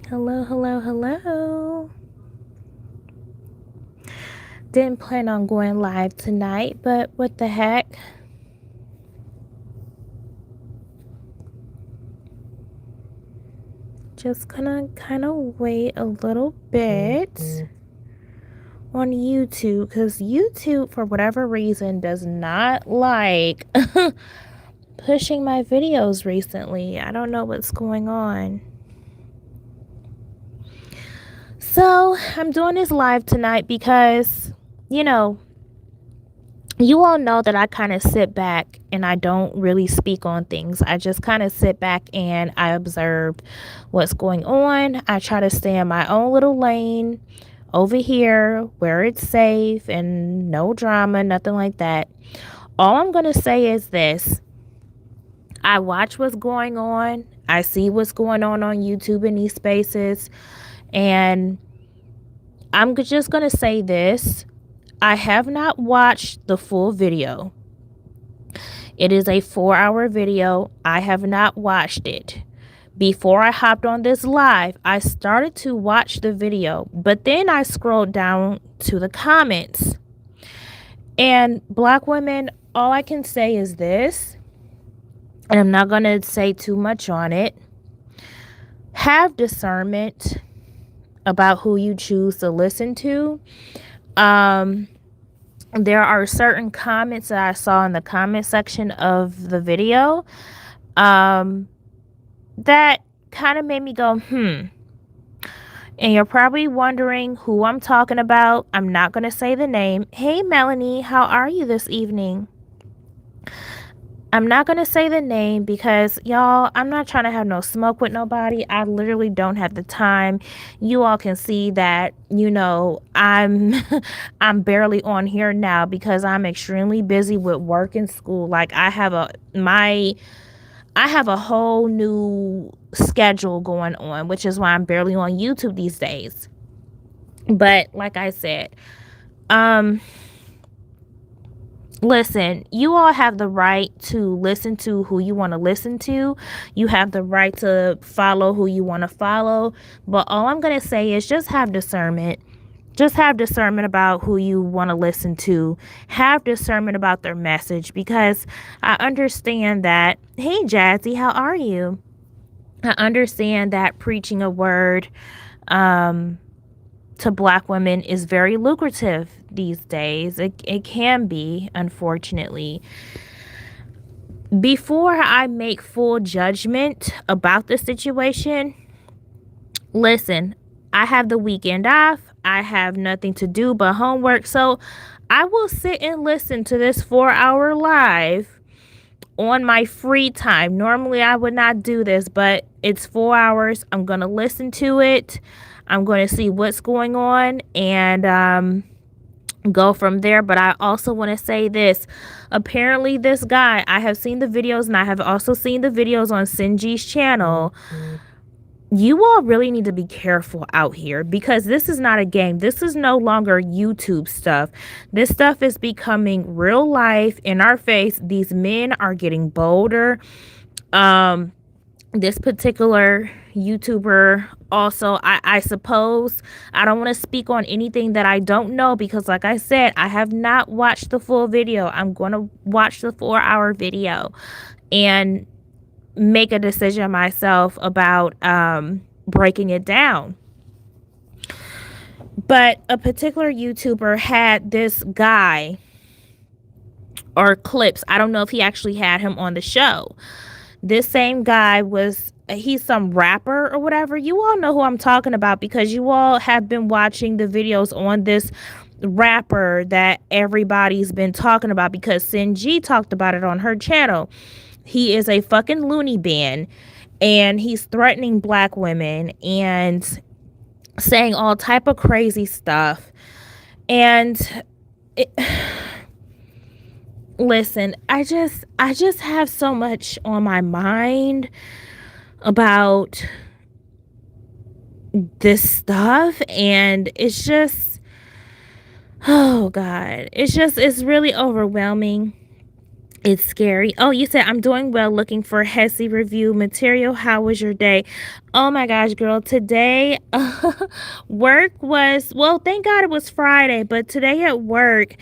Hello, hello, hello. Didn't plan on going live tonight, but what the heck? Just gonna kind of wait a little bit on YouTube because YouTube, for whatever reason, does not like pushing my videos recently. I don't know what's going on. So, I'm doing this live tonight because, you know, you all know that I kind of sit back and I don't really speak on things. I just kind of sit back and I observe what's going on. I try to stay in my own little lane over here where it's safe and no drama, nothing like that. All I'm going to say is this: I watch what's going on, I see what's going on YouTube in these spaces, and I'm just going to say this: I have not watched the full video. It is a 4-hour video. I have not watched it. Before I hopped on this live, I started to watch the video, but then I scrolled down to the comments. And Black women, all I can say is this, and I'm not going to say too much on it: have discernment about who you choose to listen to. There are certain comments that I saw in the comment section of the video that kind of made me go, And you're probably wondering who I'm talking about. I'm not going to say the name. Hey, Melanie, how are you this evening? I'm not going to say the name because, y'all, I'm not trying to have no smoke with nobody. I literally don't have the time. You all can see that, I'm I'm barely on here now because I'm extremely busy with work and school. Like I have a whole new schedule going on, which is why I'm barely on YouTube these days. But like I said, listen, you all have the right to listen to who you want to listen to. You have the right to follow who you want to follow. But all I'm going to say is just have discernment. Just have discernment about who you want to listen to. Have discernment about their message, because I understand that. Hey, Jazzy, how are you? I understand that preaching a word to Black women is very lucrative these days. It can be, unfortunately. Before I make full judgment about the situation, listen, I have the weekend off. I have nothing to do but homework. So I will sit and listen to this 4-hour live on my free time. Normally I would not do this, but it's 4 hours. I'm going to listen to it. I'm going to see what's going on and go from there. But I also want to say this: apparently this guy, I have seen the videos and I have also seen the videos on Sinji's channel. You all really need to be careful out here, because this is not a game. This is no longer YouTube stuff. This stuff is becoming real life in our face. These men are getting bolder. This particular YouTuber also, I suppose, I don't want to speak on anything that I don't know, because like I said, I have not watched the full video. I'm going to watch the 4-hour video and make a decision myself about breaking it down. But a particular YouTuber had this guy, or clips, I don't know if he actually had him on the show. This same guy he's some rapper or whatever. You all know who I'm talking about, because you all have been watching the videos on this rapper that everybody's been talking about, because Sinji talked about it on her channel. He is a fucking loony bin, and he's threatening Black women and saying all type of crazy stuff. And listen, I just have so much on my mind about this stuff, and it's just, oh God, it's really overwhelming. It's scary. Oh, you said I'm doing well, looking for Hesse review material. How was your day? Oh my gosh, girl. Today, work was, well, thank God it was Friday, but today at work,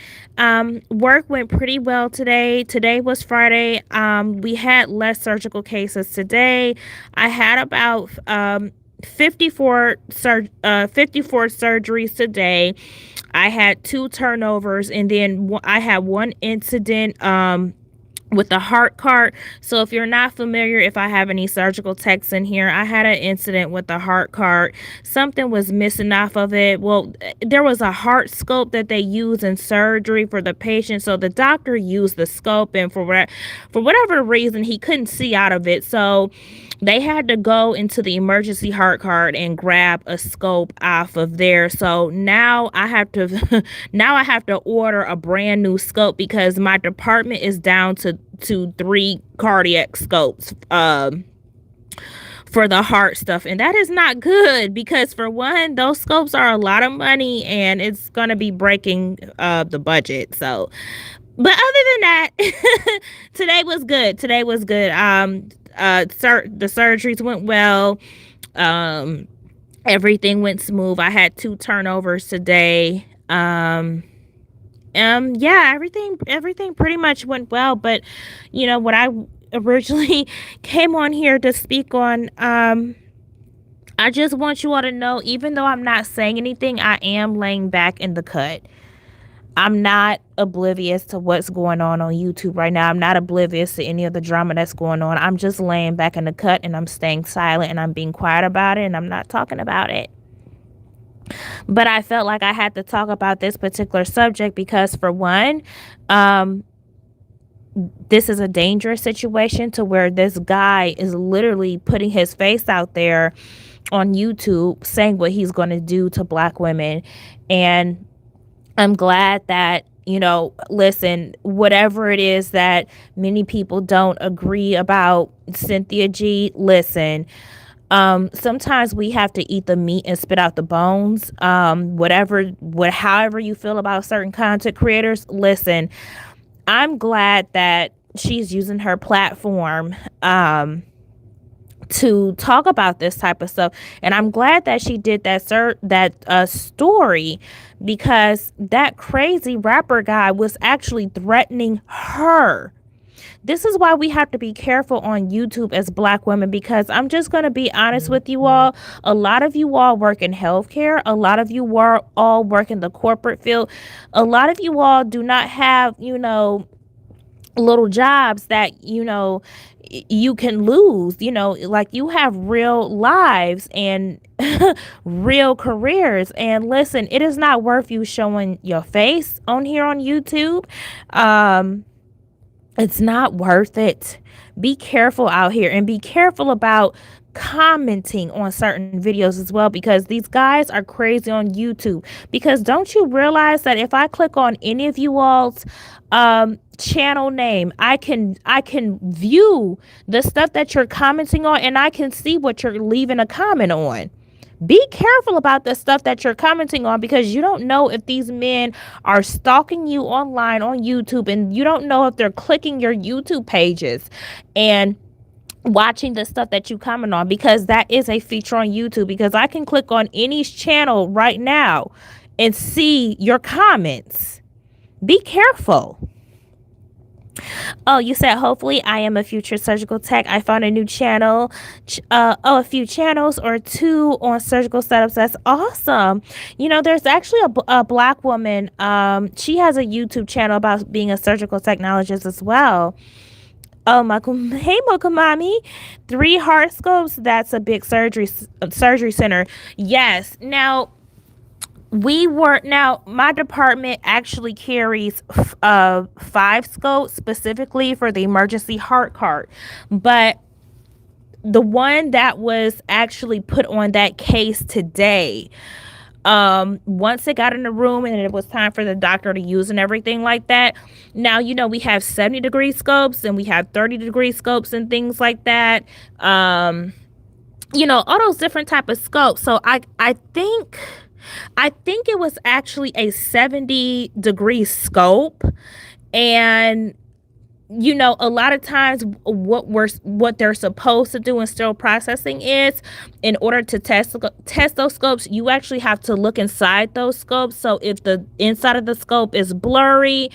work went pretty well today. Today was Friday. We had less surgical cases today. I had about 54 surgeries today. I had two turnovers, and then I had one incident with the heart cart. So if you're not familiar, if I have any surgical techs in here, I had an incident with the heart cart. Something was missing off of it. Well, there was a heart scope that they use in surgery for the patient. So the doctor used the scope, and for whatever reason, he couldn't see out of it. So they had to go into the emergency heart cart and grab a scope off of there. So now I have to now I have to order a brand new scope because my department is down to three cardiac scopes for the heart stuff, and that is not good because, for one, those scopes are a lot of money and it's going to be breaking the budget. So, but other than that, today was good. Today was good. The surgeries went well. um Everything went smooth. I had two turnovers today. Yeah, everything pretty much went well. But what I originally came on here to speak on, I just want you all to know, even though I'm not saying anything, I am laying back in the cut. I'm not oblivious to what's going on YouTube right now. I'm not oblivious to any of the drama that's going on. I'm just laying back in the cut, and I'm staying silent, and I'm being quiet about it, and I'm not talking about it. But I felt like I had to talk about this particular subject because, for one, um, this is a dangerous situation to where this guy is literally putting his face out there on YouTube saying what he's going to do to black women. And I'm glad that, listen, whatever it is that many people don't agree about Cynthia G, listen, sometimes we have to eat the meat and spit out the bones. However you feel about certain content creators, listen, I'm glad that she's using her platform to talk about this type of stuff, and I'm glad that she did that story, because that crazy rapper guy was actually threatening her. This is why we have to be careful on YouTube as black women, because I'm just going to be honest with you all. A lot of you all work in healthcare. A lot of you all work in the corporate field. A lot of you all do not have, little jobs that, you can lose, like, you have real lives and real careers. And listen, it is not worth you showing your face on here on YouTube. It's not worth it. Be careful out here, and be careful about commenting on certain videos as well, because these guys are crazy on YouTube. Because don't you realize that if I click on any of you all's channel name, I can view the stuff that you're commenting on, and I can see what you're leaving a comment on. Be careful about the stuff that you're commenting on, because you don't know if these men are stalking you online on YouTube, and you don't know if they're clicking your YouTube pages and watching the stuff that you comment on, because that is a feature on YouTube. Because I can click on any channel right now and see your comments. Be careful. Oh, you said hopefully I am a future surgical tech. I found a new channel, a few channels or two on surgical setups. That's awesome. There's actually a black woman. She has a YouTube channel about being a surgical technologist as well. Oh, hey, Mokamami. 3 heart scopes. That's a big surgery center. Yes. Now, my department actually carries 5 scopes specifically for the emergency heart cart, but the one that was actually put on that case today, once it got in the room and it was time for the doctor to use and everything like that, now we have 70-degree scopes and we have 30-degree scopes and things like that. All those different type of scopes. So I think it was actually a 70-degree scope, and a lot of times what they're supposed to do in sterile processing is, in order to test those scopes, you actually have to look inside those scopes. So if the inside of the scope is blurry,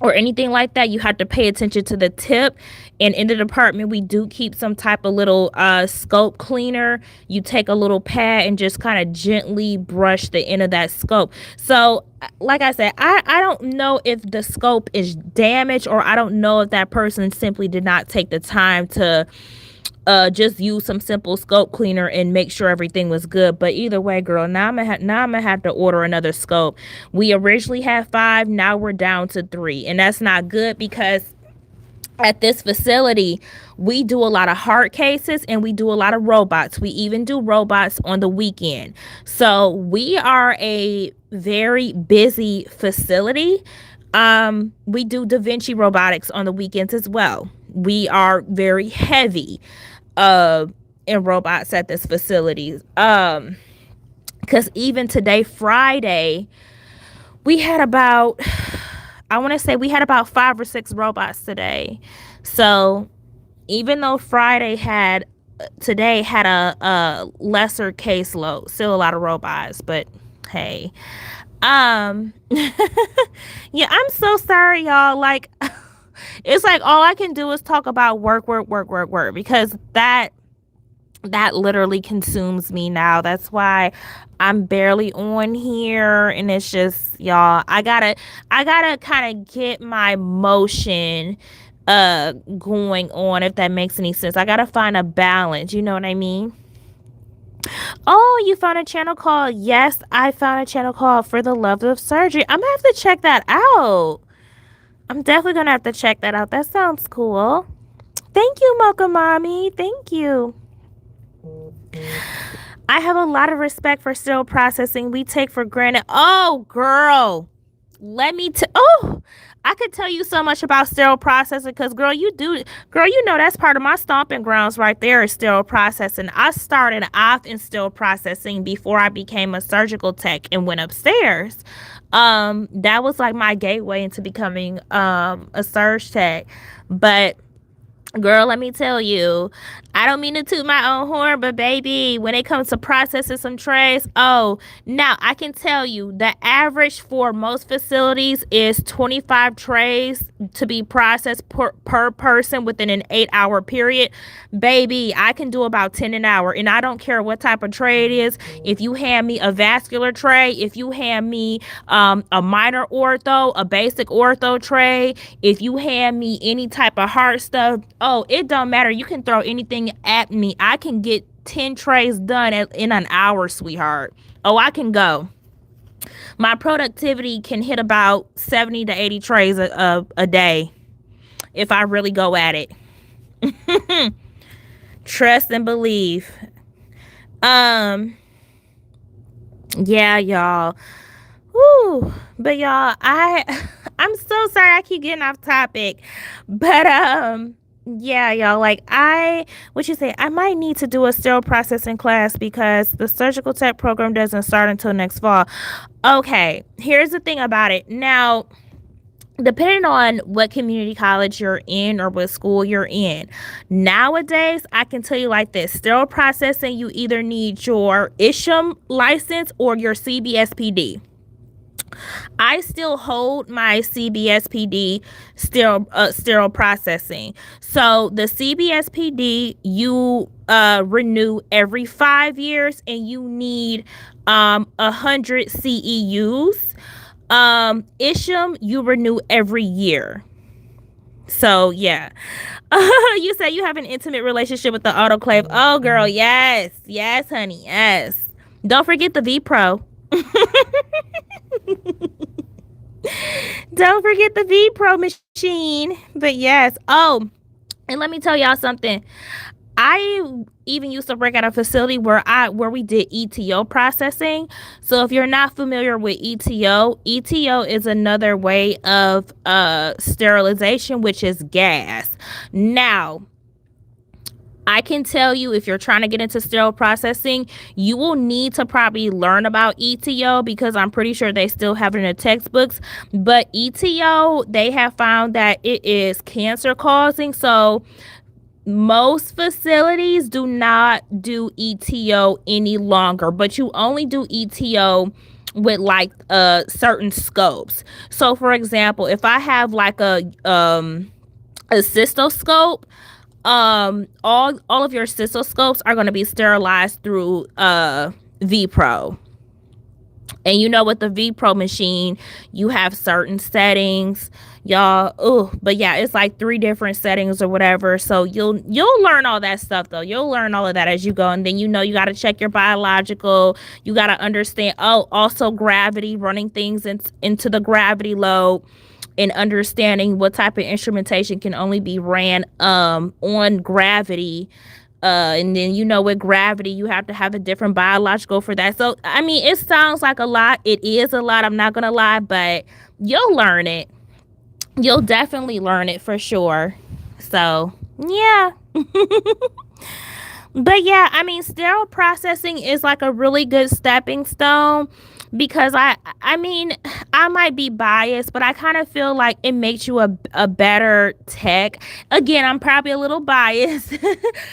or anything like that, you have to pay attention to the tip. And in the department, we do keep some type of little scope cleaner. You take a little pad and just kind of gently brush the end of that scope. So like I said, I don't know if the scope is damaged, or I don't know if that person simply did not take the time to just use some simple scope cleaner and make sure everything was good. But either way, girl, now I'm gonna have to order another scope. We originally had 5, now we're down to 3, and that's not good, because at this facility, we do a lot of hard cases and we do a lot of robots. We even do robots on the weekend. So we are a very busy facility. We do Da Vinci robotics on the weekends as well. We are very heavy in robots at this facility. Because even today, Friday, we had about, I want to say we had about 5 or 6 robots today. So even though today had a lesser caseload, still a lot of robots, but hey. Yeah, I'm so sorry, y'all. Like, it's like all I can do is talk about work, because that literally consumes me now. That's why I'm barely on here, and it's just, y'all, I gotta kind of get my motion going on, if that makes any sense. I gotta find a balance, you know what I mean? Oh, you found a channel called, yes, I found a channel called For the Love of Surgery. I'm gonna have to check that out. I'm definitely gonna have to check that out. That sounds cool. Thank you, Mocha Mommy. Thank you. I have a lot of respect for sterile processing we take for granted. Oh, girl. I could tell you so much about sterile processing, because, girl, you know that's part of my stomping grounds right there, is sterile processing. I started off in sterile processing before I became a surgical tech and went upstairs. That was like my gateway into becoming a surge tech. But girl, let me tell you, I don't mean to toot my own horn, but baby, when it comes to processing some trays, now I can tell you the average for most facilities is 25 trays to be processed per person within an 8-hour period. Baby, I can do about 10 an hour, and I don't care what type of tray it is. If you hand me a vascular tray, if you hand me a minor ortho, a basic ortho tray, if you hand me any type of heart stuff, it don't matter. You can throw anything at me. I can get 10 trays done in an hour, sweetheart. I can go. My productivity can hit about 70 to 80 trays a day if I really go at it. Trust and believe. Yeah, y'all. Woo. But y'all, I'm so sorry I keep getting off topic. But yeah, y'all, like, I might need to do a sterile processing class, because the surgical tech program doesn't start until next fall. Okay, here's the thing about it. Now, depending on what community college you're in or what school you're in, nowadays, I can tell you like this: sterile processing, you either need your ISHM license or your CBSPD. I still hold my CBSPD sterile processing. So the CBSPD, you renew every 5 years, and you need 100 CEUs. ISHM, you renew every year. So yeah. You say you have an intimate relationship with the autoclave. Oh, girl, yes, honey, yes. Don't forget the V Pro. Don't forget the V Pro machine. But yes. And let me tell y'all something. I even used to work at a facility where we did ETO processing. So if you're not familiar with ETO is another way of sterilization, which is gas. Now, I can tell you, if you're trying to get into sterile processing, you will need to probably learn about ETO, because I'm pretty sure they still have it in the textbooks. But ETO, they have found that it is cancer causing. So most facilities do not do ETO any longer, but you only do ETO with like certain scopes. So for example, if I have like a cystoscope, all of your cystoscopes are going to be sterilized through vPro. And you know, with the vPro machine, you have certain settings, y'all. Oh, but yeah, it's like 3 different settings or whatever. So you'll learn all that stuff though. You'll learn all of that as you go, and then you know you got to check your biological. You got to understand. Oh, also gravity, running things into the gravity load, and understanding what type of instrumentation can only be ran on gravity. And then, you know, with gravity, you have to have a different biological for that. So, I mean, it sounds like a lot. It is a lot. I'm not going to lie, but you'll learn it. You'll definitely learn it for sure. So, yeah. But yeah, I mean, sterile processing is like a really good stepping stone, because I mean, I might be biased, but I kind of feel like it makes you a better tech. Again, I'm probably a little biased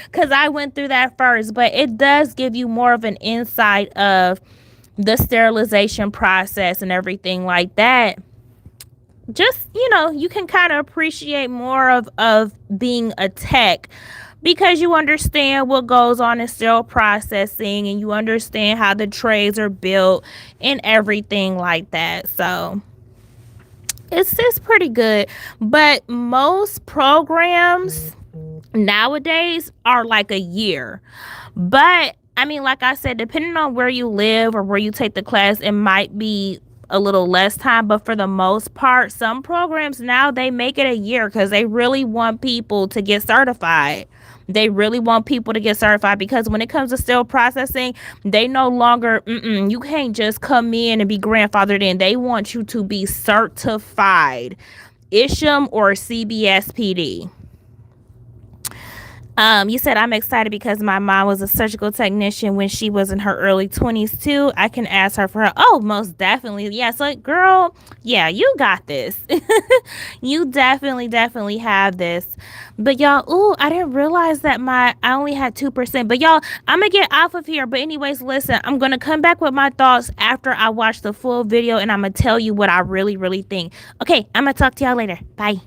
because I went through that first, but it does give you more of an insight of the sterilization process and everything like that. Just, you know, you can kind of appreciate more of being a tech, because you understand what goes on in sterile processing, and you understand how the trays are built and everything like that. So it's pretty good. But most programs nowadays are like a year. But I mean, like I said, depending on where you live or where you take the class, it might be a little less time. But for the most part, some programs now, they make it a year because they really want people to get certified. They really want people to get certified, because when it comes to still processing, they no longer, you can't just come in and be grandfathered in. They want you to be certified, ISHM or CBSPD. You said, I'm excited because my mom was a surgical technician when she was in her early 20s too. I can ask her for her. Oh, most definitely. Yeah. So, girl, yeah, you got this. You definitely have this. But y'all, ooh, I didn't realize that I only had 2%. But y'all, I'm gonna get off of here. But anyways, listen, I'm gonna come back with my thoughts after I watch the full video, and I'm gonna tell you what I really think. Okay, I'm gonna talk to y'all later. Bye.